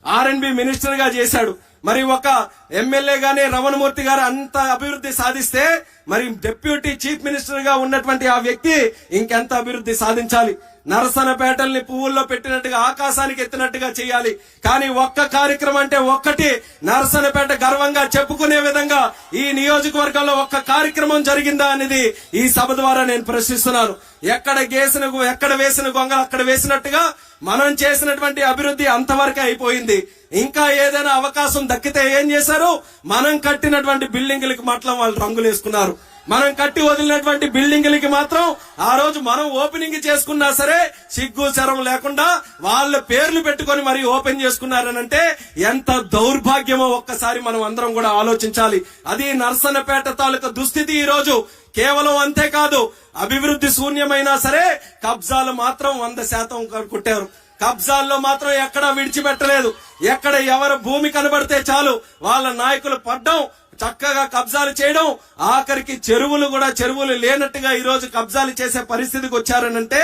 R&B minister గా చేశాడు. మరి ఒక ఎమ్మెల్యే గానే రమణమూర్తి గారు అంత అభివృద్ధి సాధిస్తే మరి డిప్యూటీ చీఫ్ మినిస్టర్ గా ఉన్నటువంటి ఆ వ్యక్తి ఇంకెంత అభివృద్ధి సాధించాలి? నరసనపేటల్ని పువ్వుల్లో పెట్టినట్టుగా ఆకాశానికి ఎత్తినట్టుగా చేయాలి. కానీ ఒక్క కార్యక్రమం అంటే ఒక్కటి నరసనపేట గర్వంగా చెప్పుకునే విధంగా ఈ నియోజకవర్గంలో ఒక్క కార్యక్రమం జరిగిందా అనేది ఈ సభ ద్వారా నేను ప్రశ్నిస్తున్నాను. ఎక్కడ వేసిన గొంగలు అక్కడ వేసినట్టుగా మనం చేసినటువంటి అభివృద్ధి అంతవరకే అయిపోయింది. ఇంకా ఏదైనా అవకాశం దక్కితే ఏం చేశారు? మనం కట్టినటువంటి బిల్డింగులకి మాత్రం వాళ్ళు రంగులు వేసుకున్నారు. మనం కట్టి వదిలినటువంటి బిల్డింగులకి మాత్రం ఆ రోజు మనం ఓపెనింగ్ చేసుకున్నా సరే సిగ్గు శరం లేకుండా వాళ్ళ పేర్లు పెట్టుకొని మరి ఓపెన్ చేసుకున్నారనంటే ఎంత దౌర్భాగ్యమో ఒక్కసారి మనం అందరం కూడా ఆలోచించాలి. అది నరసన్నపేట తాలూకా దుస్థితి ఈ రోజు. కేవలం అంతేకాదు, అభివృద్ధి శూన్యమైనా సరే కబ్జాలు మాత్రం 100% కొట్టారు. కబ్జాల్లో మాత్రం ఎక్కడా విడిచిపెట్టలేదు. ఎక్కడ ఎవరు భూమి కనబడితే చాలు వాళ్ళ నాయకులు పడ్డం, చక్కగా కబ్జాలు చేయడం, ఆఖరికి చెరువులు లేనట్టుగా ఈ రోజు కబ్జాలు చేసే పరిస్థితికి వచ్చారనంటే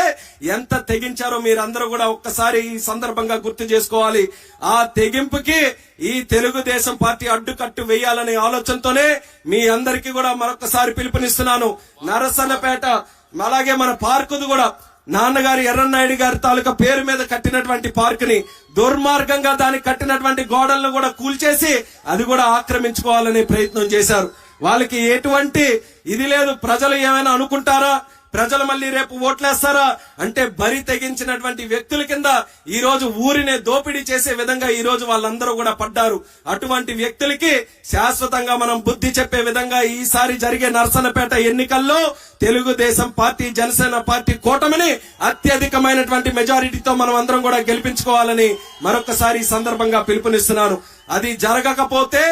ఎంత తెగించారో మీరందరూ కూడా ఒక్కసారి ఈ సందర్భంగా గుర్తు చేసుకోవాలి. ఆ తెగింపుకి ఈ తెలుగుదేశం పార్టీ అడ్డుకట్టు వేయాలనే ఆలోచనతోనే మీ అందరికీ కూడా మరొకసారి పిలుపునిస్తున్నాను. నరసన్నపేట అలాగే మన పార్కుది కూడా నాన్నగారి ఎర్రన్నాయుడు గారి తాలూకా పేరు మీద కట్టినటువంటి పార్క్ ని దుర్మార్గంగా దానికి కట్టినటువంటి గోడలను కూడా కూల్చేసి అది కూడా ఆక్రమించుకోవాలనే ప్రయత్నం చేశారు. వాళ్ళకి ఎటువంటి ఇది లేదు. ప్రజలు ఏమైనా అనుకుంటారా? ప్రజలు మళ్ళీ రేపు ఓట్లేస్తారా అంటే బరి తెగించినటువంటి వ్యక్తుల కింద ఈ రోజు ఊరినే దోపిడీ చేసే విధంగా ఈ రోజు వాళ్ళందరూ కూడా పడ్డారు. అటువంటి వ్యక్తులకి శాశ్వతంగా మనం బుద్ధి చెప్పే విధంగా ఈసారి జరిగే నరసన్నపేట ఎన్నికల్లో తెలుగుదేశం పార్టీ జనసేన పార్టీ కూటమిని అత్యధికమైనటువంటి మెజారిటీతో మనం అందరం కూడా గెలిపించుకోవాలని మరొకసారి ఈ సందర్భంగా పిలుపునిస్తున్నాను. అది జరగకపోతే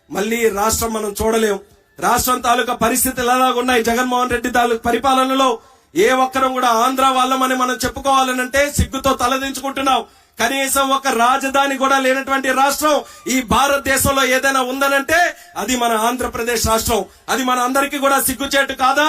మళ్ళీ రాష్ట్రం మనం చూడలేం. రాష్ట్రం తాలూకా పరిస్థితులు ఎలాగున్నాయి? జగన్మోహన్ రెడ్డి తాలూకా పరిపాలనలో ఏ ఒక్కరం కూడా ఆంధ్ర వాళ్ళమని మనం చెప్పుకోవాలనంటే సిగ్గుతో తలదించుకుంటున్నాం. కనీసం ఒక రాజధాని కూడా లేనటువంటి రాష్ట్రం ఈ భారతదేశంలో ఏదైనా ఉందనంటే అది మన ఆంధ్రప్రదేశ్ రాష్ట్రం. అది మన అందరికీ కూడా సిగ్గుచేటు కాదా?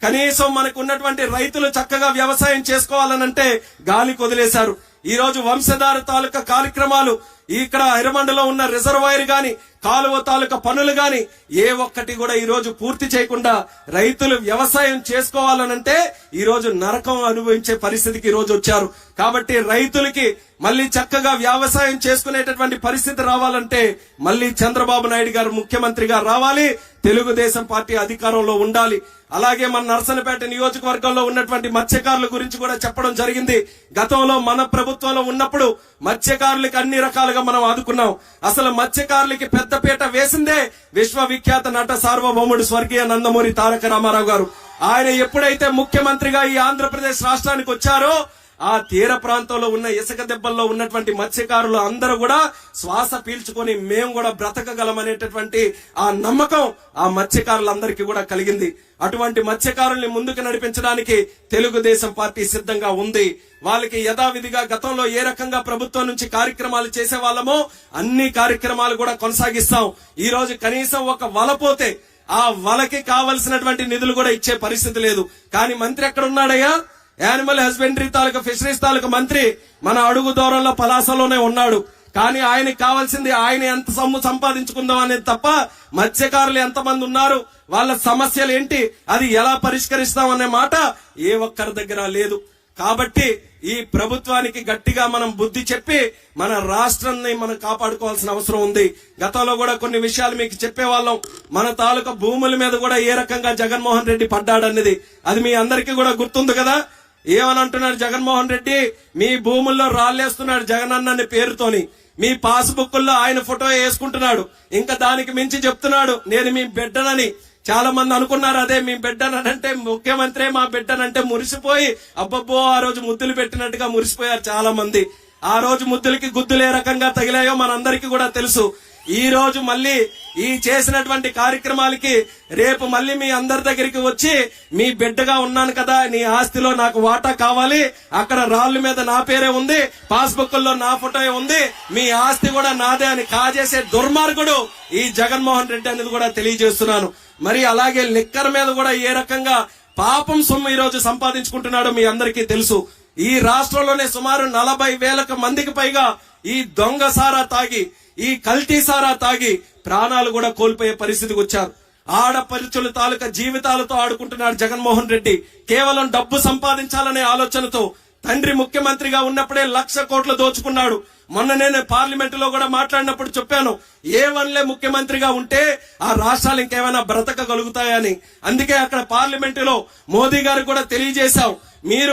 కనీసం మనకు ఉన్నటువంటి రైతులు చక్కగా వ్యవసాయం చేసుకోవాలనంటే గాలికి వదిలేశారు. ఈ రోజు వంశధార తాలూకా కార్యక్రమాలు ఇక్కడ ఎర్రమండలో ఉన్న రిజర్వాయర్ గాని కాలువ తాలూకా పనులు గాని ఏ ఒక్కటి కూడా ఈ రోజు పూర్తి చేయకుండా రైతులు వ్యవసాయం చేసుకోవాలనంటే ఈ రోజు నరకం అనుభవించే పరిస్థితికి ఈ రోజు వచ్చారు. కాబట్టి రైతులకి మళ్ళీ చక్కగా వ్యవసాయం చేసుకునేటటువంటి పరిస్థితి రావాలంటే మళ్ళీ చంద్రబాబు నాయుడు గారు ముఖ్యమంత్రిగా రావాలి. తెలుగుదేశం పార్టీ అధికారంలో ఉండాలి. అలాగే మన నరసన్నపేట నియోజకవర్గంలో ఉన్నటువంటి మత్స్యకారుల గురించి కూడా చెప్పడం జరిగింది. గతంలో మన ప్రభుత్వంలో ఉన్నప్పుడు మత్స్యకారులకి అన్ని రకాలుగా మనం ఆదుకున్నాం. అసలు మత్స్యకారులకి పెద్దపీట వేసిందే విశ్వవిఖ్యాత నట సార్వభౌముడు స్వర్గీయ నందమూరి తారక రామారావు గారు. ఆయన ఎప్పుడైతే ముఖ్యమంత్రిగా ఈ ఆంధ్రప్రదేశ్ రాష్ట్రానికి వచ్చారో ఆ తీర ప్రాంతంలో ఉన్న ఇసుక దెబ్బల్లో ఉన్నటువంటి మత్స్యకారులు అందరూ కూడా శ్వాస పీల్చుకొని మేము కూడా బ్రతకగలమనేటటువంటి ఆ నమ్మకం ఆ మత్స్యకారులందరికీ కూడా కలిగింది. అటువంటి మత్స్యకారుల్ని ముందుకు నడిపించడానికి తెలుగుదేశం పార్టీ సిద్ధంగా ఉంది. వాళ్ళకి యథావిధిగా గతంలో ఏ రకంగా ప్రభుత్వం నుంచి కార్యక్రమాలు చేసే వాళ్ళమో అన్ని కార్యక్రమాలు కూడా కొనసాగిస్తాం. ఈ రోజు కనీసం ఒక వల పోతే ఆ వలకి కావలసినటువంటి నిధులు కూడా ఇచ్చే పరిస్థితి లేదు. కానీ మంత్రి ఎక్కడ ఉన్నాడయ్యా? యానిమల్ హస్బెండరీ తాలూకా ఫిషరీస్ తాలూకా మంత్రి మన అడుగు దూరంలో పలాసలోనే ఉన్నాడు. కానీ ఆయనకి కావాల్సింది ఆయన ఎంత సొమ్ము సంపాదించుకుందాం అనేది తప్ప మత్స్యకారులు ఎంతమంది ఉన్నారు, వాళ్ళ సమస్యలు ఏంటి, అది ఎలా పరిష్కరిస్తాం అనే మాట ఏ ఒక్కరి దగ్గర లేదు. కాబట్టి ఈ ప్రభుత్వానికి గట్టిగా మనం బుద్ధి చెప్పి మన రాష్ట్రాన్ని మనం కాపాడుకోవాల్సిన అవసరం ఉంది. గతంలో కూడా కొన్ని విషయాలు మీకు చెప్పేవాళ్ళం. మన తాలూకా భూముల మీద కూడా ఏ రకంగా జగన్మోహన్ రెడ్డి పడ్డాడన్నది అది మీ అందరికీ కూడా గుర్తుంది కదా. ఏమని అంటున్నాడు జగన్మోహన్ రెడ్డి? మీ భూముల్లో రాళ్లేస్తున్నాడు జగనన్న అనే పేరుతోని. మీ పాస్బుక్ల్లో ఆయన ఫోటో వేసుకుంటున్నాడు. ఇంకా దానికి మించి చెప్తున్నాడు నేను మీ బిడ్డనని. చాలా మంది అనుకున్నారు అదే మీ బిడ్డనంటే ముఖ్యమంత్రి మా బిడ్డనంటే మురిసిపోయి అబ్బబ్బో ఆ రోజు ముద్దులు పెట్టినట్టుగా మురిసిపోయారు చాలా మంది. ఆ రోజు ముద్దులకి గుద్దులు ఏ రకంగా తగిలాయో మనందరికీ కూడా తెలుసు. ఈ రోజు మళ్ళీ ఈ చేసినటువంటి కార్యక్రమాలకి రేపు మళ్ళీ మీ అందరి దగ్గరికి వచ్చి మీ బిడ్డగా ఉన్నాను కదా, నీ ఆస్తిలో నాకు వాటా కావాలి, అక్కడ రాళ్ల మీద నా పేరే ఉంది, పాస్బుక్ల్లో నా ఫోటో ఉంది, మీ ఆస్తి కూడా నాదే అని కాజేసే దుర్మార్గుడు ఈ జగన్మోహన్ రెడ్డి అనేది కూడా తెలియజేస్తున్నాను. మరి అలాగే లిక్కర్ మీద కూడా ఏ రకంగా పాపం సొమ్ము ఈ రోజు సంపాదించుకుంటున్నాడో మీ అందరికీ తెలుసు. ఈ రాష్ట్రంలోనే సుమారు 40,000 మందికి పైగా ఈ దొంగ సారా తాగి, ఈ కల్తీ సారా తాగి ప్రాణాలు కూడా కోల్పోయే పరిస్థితికి వచ్చారు. ఆడపడుచుల తాలూకా జీవితాలతో ఆడుకుంటున్నాడు జగన్మోహన్ రెడ్డి. కేవలం డబ్బు సంపాదించాలనే ఆలోచనతో తండ్రి ముఖ్యమంత్రిగా ఉన్నప్పుడే 1,00,000 కోట్లు దోచుకున్నాడు. మొన్న నేను పార్లమెంట్ లో కూడా మాట్లాడినప్పుడు చెప్పాను, ఏ1లే ముఖ్యమంత్రిగా ఉంటే ఆ రాష్ట్రాలు ఇంకేమైనా బ్రతకగలుగుతాయని. అందుకే అక్కడ పార్లమెంటులో మోదీ గారికి కూడా తెలియజేశాం, మీరు